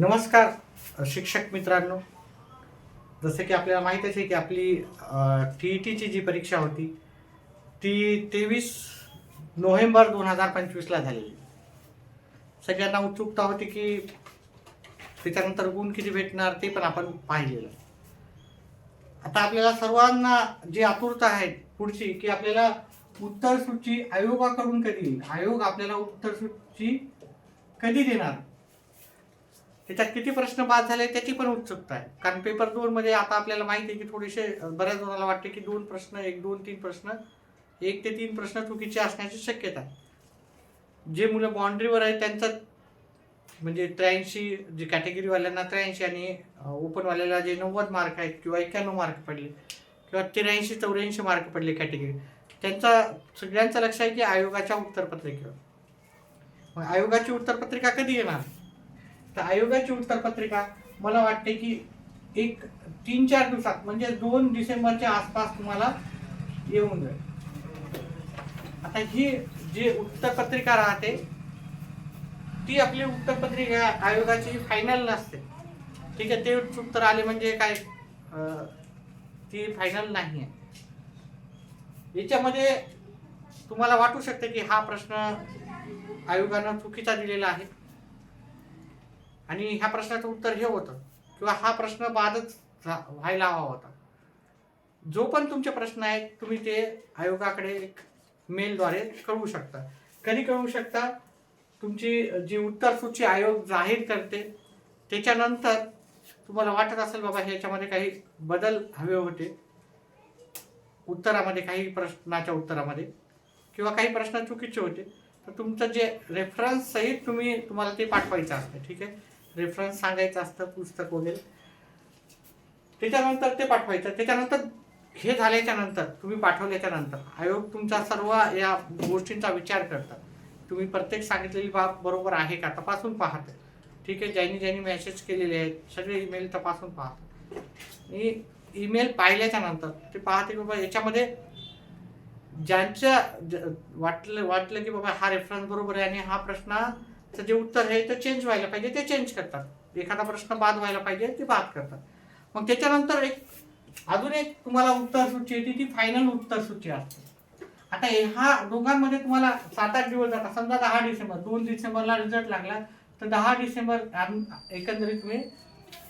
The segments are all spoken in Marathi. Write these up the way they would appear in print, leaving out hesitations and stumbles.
नमस्कार शिक्षक मित्रांनो. जसं की आपल्याला माहीतच आहे की आपली TETची जी परीक्षा होती ती 23 नोव्हेंबर 2025ला झालेली. सगळ्यांना उत्सुकता होती की त्याच्यानंतर गुण किती भेटणार ते पण आपण पाहिलेलं. आता आपल्याला सर्वांना जी आतुरता आहे पुढची की आपल्याला उत्तरसूची आयोगाकडून कधी येईल, आयोग आपल्याला उत्तरसूची कधी देणार, त्याच्यात किती प्रश्न बाद झाले त्याची पण उत्सुकता आहे. कारण पेपर 2 मध्ये आता आपल्याला माहिती आहे की थोडेसे बऱ्याच जणांना वाटते की 2 प्रश्न 1 2 3 प्रश्न 1 ते 3 प्रश्न चुकीचे असण्याची शक्यता आहे. जे मुलं बाउंड्रीवर आहेत त्यांचं म्हणजे 83 जे कॅटेगरीवाल्यांना 83 आणि ओपनवाल्याला जे 90 मार्क आहेत किंवा 91 मार्क पडले किंवा 83 84 मार्क पडले कॅटेगरी, त्यांचा सगळ्यांचं लक्ष आहे की आयोगाच्या उत्तरपत्रिकेवर. मग आयोगाची उत्तरपत्रिका कधी येणार? तर आयोगाची उत्तरपत्रिका मला वाटते की एक 3-4 दिवसात म्हणजे 2 डिसेंबरच्या आसपास तुम्हाला येऊन जाईल. आता ही जी उत्तरपत्रिका राहते ती आपली उत्तरपत्रिका आयोगाची फायनल नसते. ठीक आहे, ते उत्तर आले म्हणजे काय ती फायनल नाही आहे. याच्यामध्ये तुम्हाला वाटू शकते की हा प्रश्न आयोगानं चुकीचा दिलेला आहे आणि ह्या प्रश्नाचं उत्तर हे होतं किंवा हा प्रश्न बादच व्हायला हवा होता. जो पण तुमचे प्रश्न आहेत तुम्ही ते आयोगाकडे एक मेलद्वारे कळवू शकता. कधी कळवू शकता? तुमची जी उत्तरसूची आयोग जाहीर करते त्याच्यानंतर तुम्हाला वाटत असेल बाबा ह्याच्यामध्ये काही बदल हवे होते उत्तरामध्ये, काही प्रश्नाच्या उत्तरामध्ये किंवा काही प्रश्न चुकीचे होते, तर तुमचं जे रेफरन्स सहित तुम्हाला ते पाठवायचं असतं. ठीक आहे, रेफरन्स सांगायचं असतं, पुस्तक वगैरे, त्याच्यानंतर ते पाठवायचं. त्याच्यानंतर हे झाल्याच्या नंतर तुम्ही पाठवल्याच्या नंतर आयोग तुमचा सर्व या गोष्टींचा विचार करतात. तुम्ही प्रत्येक सांगितलेली बाब बरोबर आहे का तपासून पाहते. ठीक आहे, ज्यांनी मेसेज केलेले आहेत सगळे ईमेल तपासून पाहतात आणि ईमेल पाहिल्याच्या नंतर ते पाहते की बाबा याच्यामध्ये ज्यांच्या वाटलं की बाबा हा रेफरन्स बरोबर आहे आणि हा प्रश्नाचं जे उत्तर आहे ते चेंज व्हायला पाहिजे ते चेंज करतात, एखादा प्रश्न बाद व्हायला पाहिजे ते बाद करतात. मग त्याच्यानंतर अजून एक तुम्हाला उत्तरसूची येते, ती फायनल उत्तरसूची असते. आता ह्या दोघांमध्ये तुम्हाला 7-8 दिवस जातात. समजा 10 डिसेंबर 2 डिसेंबरला रिझल्ट लागला तर 10 डिसेंबर एकंदरीत तुम्ही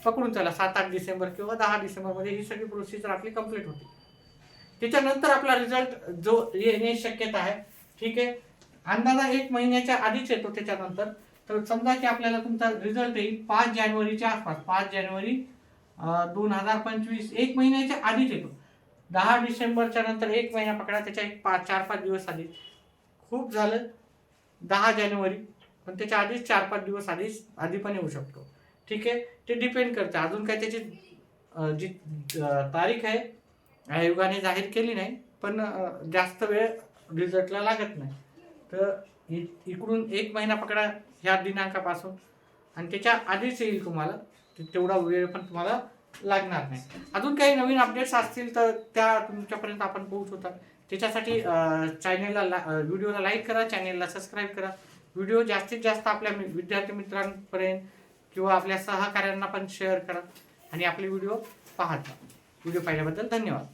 पकडून चला 7-8 डिसेंबर किंवा 10 डिसेंबरमध्ये ही सगळी प्रोसिजर आपली कंप्लीट होते. त्याच्यानंतर आपला रिझल्ट जो येण्याची शक्यता आहे. ठीक आहे, अंदाजा 1 महिन्याच्या आधीच येतो. त्याच्यानंतर तर समजा की आपल्याला तुमचा रिझल्ट येईल 5 जानेवारीच्या आसपास, 5 जानेवारी 2025, 1 महिन्याच्या आधीच येतो. 10 डिसेंबरच्या नंतर 1 महिना पकडा, त्याच्या एक 4-5 दिवस आधी, खूप झालं 10 जानेवारी, पण त्याच्या आधीच 4-5 दिवस आधी पण येऊ शकतो. ठीक आहे, ते डिपेंड करतं. अजून काय त्याची जी तारीख आहे आयोगाने जाहीर केली नाही, पण जास्त वेळ रिझल्टला लागत नाही. तर इकडून 1 महिना पकडा ह्या दिनांकापासून आणि त्याच्या आधीच येईल तुम्हाला, तेवढा वेळ पण तुम्हाला लागणार नाही. अजून काही नवीन अपडेट्स असतील तर त्या तुमच्यापर्यंत आपण पोहोचवतात. त्याच्यासाठी व्हिडिओला लाईक करा, चॅनेलला सबस्क्राईब करा, व्हिडिओ जास्तीत जास्त आपल्या विद्यार्थी मित्रांपर्यंत किंवा आपल्या सहकाऱ्यांना पण शेअर करा आणि आपले व्हिडिओ पाहत राहा. व्हिडिओ पाहिल्याबद्दल धन्यवाद.